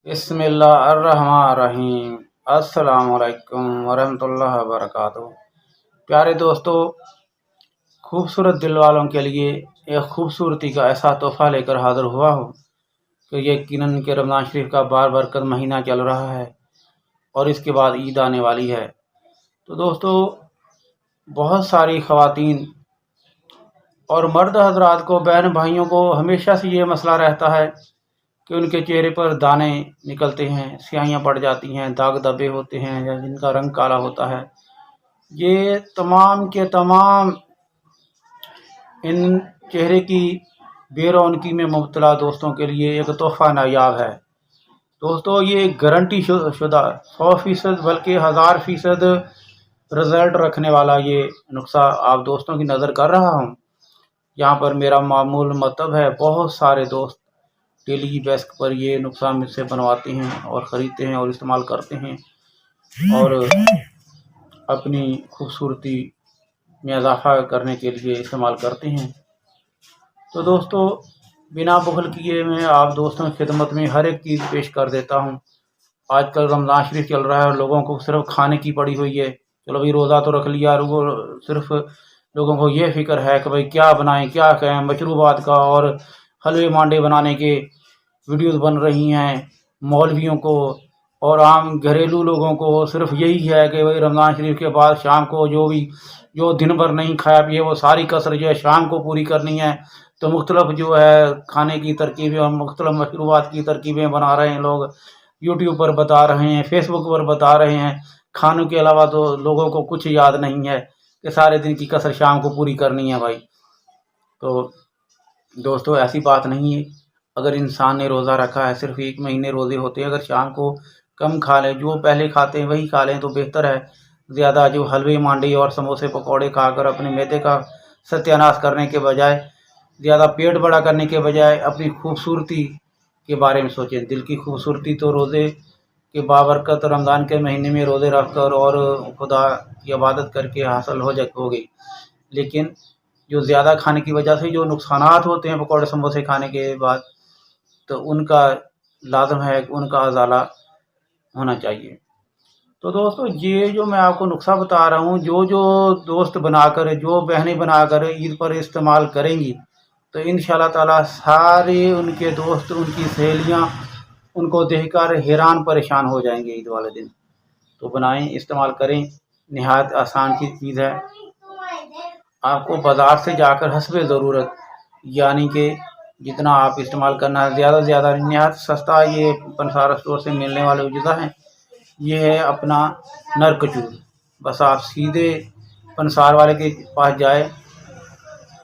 بسم اللہ الرحمن الرحیم۔ السلام علیکم ورحمۃ اللہ وبرکاتہ۔ پیارے دوستو، خوبصورت دل والوں کے لیے ایک خوبصورتی کا ایسا تحفہ لے کر حاضر ہوا ہوں کہ یقیناً کہ رمضان شریف کا بار برکت مہینہ چل رہا ہے اور اس کے بعد عید آنے والی ہے۔ تو دوستو، بہت ساری خواتین اور مرد حضرات کو، بہن بھائیوں کو ہمیشہ سے یہ مسئلہ رہتا ہے کہ ان کے چہرے پر دانے نکلتے ہیں، سیاہیاں پڑ جاتی ہیں، داغ دبے ہوتے ہیں یا جن کا رنگ کالا ہوتا ہے۔ یہ تمام کے تمام ان چہرے کی بے رونقی میں مبتلا دوستوں کے لیے ایک تحفہ نایاب ہے۔ دوستو، یہ گارنٹی شدہ 100% بلکہ 1000% رزلٹ رکھنے والا یہ نسخہ آپ دوستوں کی نظر کر رہا ہوں۔ یہاں پر میرا معمول مطلب ہے، بہت سارے دوست ڈیلی بیس پر یہ نسخہ مجھ سے بنواتے ہیں اور خریدتے ہیں اور استعمال کرتے ہیں اور اپنی خوبصورتی میں اضافہ کرنے کے لیے استعمال کرتے ہیں۔ تو دوستو، بنا بخل کیے میں آپ دوستوں کی خدمت میں ہر ایک چیز پیش کر دیتا ہوں۔ آج کل رمضان شریف چل رہا ہے اور لوگوں کو صرف کھانے کی پڑی ہوئی ہے۔ چلو بھائی، روزہ تو رکھ لیا، صرف لوگوں کو یہ فکر ہے کہ بھائی کیا بنائیں، کیا کہیں، مشروبات کا اور حلوے مانڈے بنانے کے ویڈیوز بن رہی ہیں۔ مولویوں کو اور عام گھریلو لوگوں کو صرف یہی ہے کہ بھائی رمضان شریف کے بعد شام کو جو دن بھر نہیں کھایا پیے وہ ساری کسر جو ہے شام کو پوری کرنی ہے۔ تو مختلف جو ہے کھانے کی ترکیبیں اور مختلف مشروبات کی ترکیبیں بنا رہے ہیں لوگ، یوٹیوب پر بتا رہے ہیں، فیس بک پر بتا رہے ہیں۔ کھانوں کے علاوہ تو لوگوں کو کچھ یاد نہیں ہے کہ سارے دن کی کسر شام کو پوری کرنی ہے بھائی۔ تو دوستو، ایسی بات نہیں ہے۔ اگر انسان نے روزہ رکھا ہے، صرف 1 مہینے روزے ہوتے ہیں، اگر شام کو کم کھا لیں، جو پہلے کھاتے ہیں وہی کھا لیں تو بہتر ہے۔ زیادہ جو حلوے مانڈی اور سموسے پکوڑے کھا کر اپنے معدے کا ستیہ ناش کرنے کے بجائے، زیادہ پیٹ بڑا کرنے کے بجائے اپنی خوبصورتی کے بارے میں سوچیں۔ دل کی خوبصورتی تو روزے کے بابرکت رمضان کے مہینے میں روزے رکھ کر اور خدا کی عبادت کر کے حاصل ہوگی، لیکن جو زیادہ کھانے کی وجہ سے جو نقصانات ہوتے ہیں پکوڑے سموسے کھانے کے بعد، تو ان کا لازم ہے کہ ان کا ازالہ ہونا چاہیے۔ تو دوستو، یہ جو میں آپ کو نسخہ بتا رہا ہوں، جو دوست بنا کر، جو بہنیں بنا کر عید پر استعمال کریں گی، تو انشاءاللہ تعالیٰ سارے ان کے دوست، ان کی سہیلیاں ان کو دیکھ کر حیران پریشان ہو جائیں گے عید والے دن۔ تو بنائیں، استعمال کریں، نہایت آسان کی چیز ہے۔ آپ کو بازار سے جا کر حسب ضرورت، یعنی کہ جتنا آپ استعمال کرنا ہے، زیادہ سے زیادہ نہایت سستا یہ پنسار اسٹور سے ملنے والے اجزا ہیں۔ یہ ہے اپنا نر کچور۔ بس آپ سیدھے پنسار والے کے پاس جائے،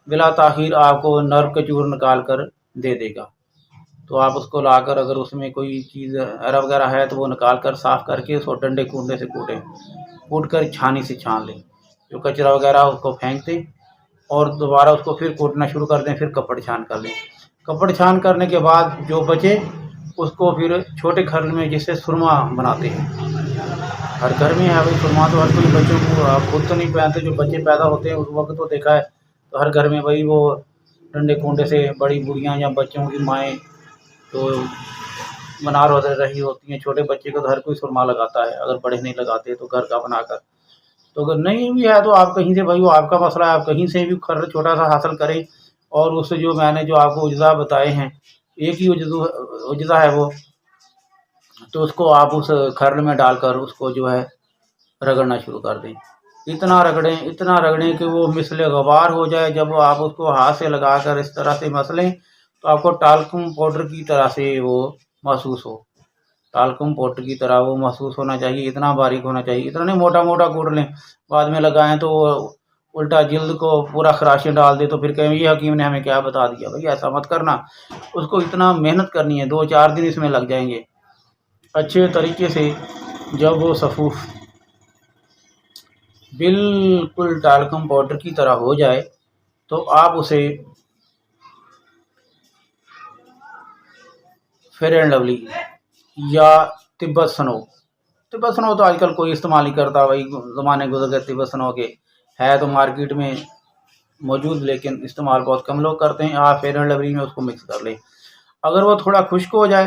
بلا تاخیر آپ کو نر کچور نکال کر دے دے گا۔ تو آپ اس کو لا کر، اگر اس میں کوئی چیز ایرا وغیرہ ہے تو وہ نکال کر صاف کر کے اس کو ڈنڈے کونڈے سے کوٹ کر چھانی سے چھان لیں۔ جو کچرا وغیرہ اس کو پھینک دیں اور دوبارہ اس کو پھر کوٹنا شروع کر دیں، پھر کپڑ چھان کر لیں۔ کپڑ چھان کرنے کے بعد جو بچے اس کو پھر چھوٹے گھر میں جسے سرما بناتے ہیں، ہر گھر میں ہے بھائی سرما، تو ہر کوئی بچوں کو، آپ خود تو نہیں پہنتے، جو بچے پیدا ہوتے ہیں اس وقت تو دیکھا ہے، تو ہر گھر میں بھائی وہ ڈنڈے کونڈے سے بڑی بوڑھیاں یا بچوں کی مائیں تو بنا رہی ہوتی ہیں۔ چھوٹے بچے کو تو ہر کوئی سرما لگاتا ہے، اگر بڑے نہیں لگاتے تو گھر کا بنا کر۔ تو اگر نہیں بھی ہے تو آپ کہیں سے، بھائی وہ آپ کا مسئلہ ہے، آپ کہیں سے بھی خرچ چھوٹا سا حاصل کریں اور اس سے جو میں نے جو آپ کو اجزاء بتائے ہیں، ایک ہی اجزا ہے وہ، تو اس کو آپ اس کھرل میں ڈال کر اس کو جو ہے رگڑنا شروع کر دیں۔ اتنا رگڑیں کہ وہ مثل غبار ہو جائے۔ جب آپ اس کو ہاتھ سے لگا کر اس طرح سے مسلیں تو آپ کو ٹالکم پاؤڈر کی طرح سے وہ محسوس ہو، ٹالکم پاؤڈر کی طرح وہ محسوس ہونا چاہیے۔ اتنا باریک ہونا چاہیے، اتنا نہیں موٹا موٹا کوٹ لیں، بعد میں لگائیں تو الٹا جلد کو پورا خراشیں ڈال دے تو پھر کہیں یہ حکیم نے ہمیں کیا بتا دیا۔ بھائی ایسا مت کرنا، اس کو اتنا محنت کرنی ہے، 2-4 دن اس میں لگ جائیں گے اچھے طریقے سے۔ جب وہ صفوف بالکل ٹالکم پاؤڈر کی طرح ہو جائے تو آپ اسے فیئر اینڈ لولی یا تبت سنو تو آج کل کوئی استعمال نہیں کرتا بھائی، زمانے گزر گئے تبت سنو کے، ہے تو مارکیٹ میں موجود لیکن استعمال بہت کم لوگ کرتے ہیں۔ آپ فیئر اینڈ لولی میں اس کو مکس کر لیں۔ اگر وہ تھوڑا خشک ہو جائے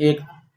1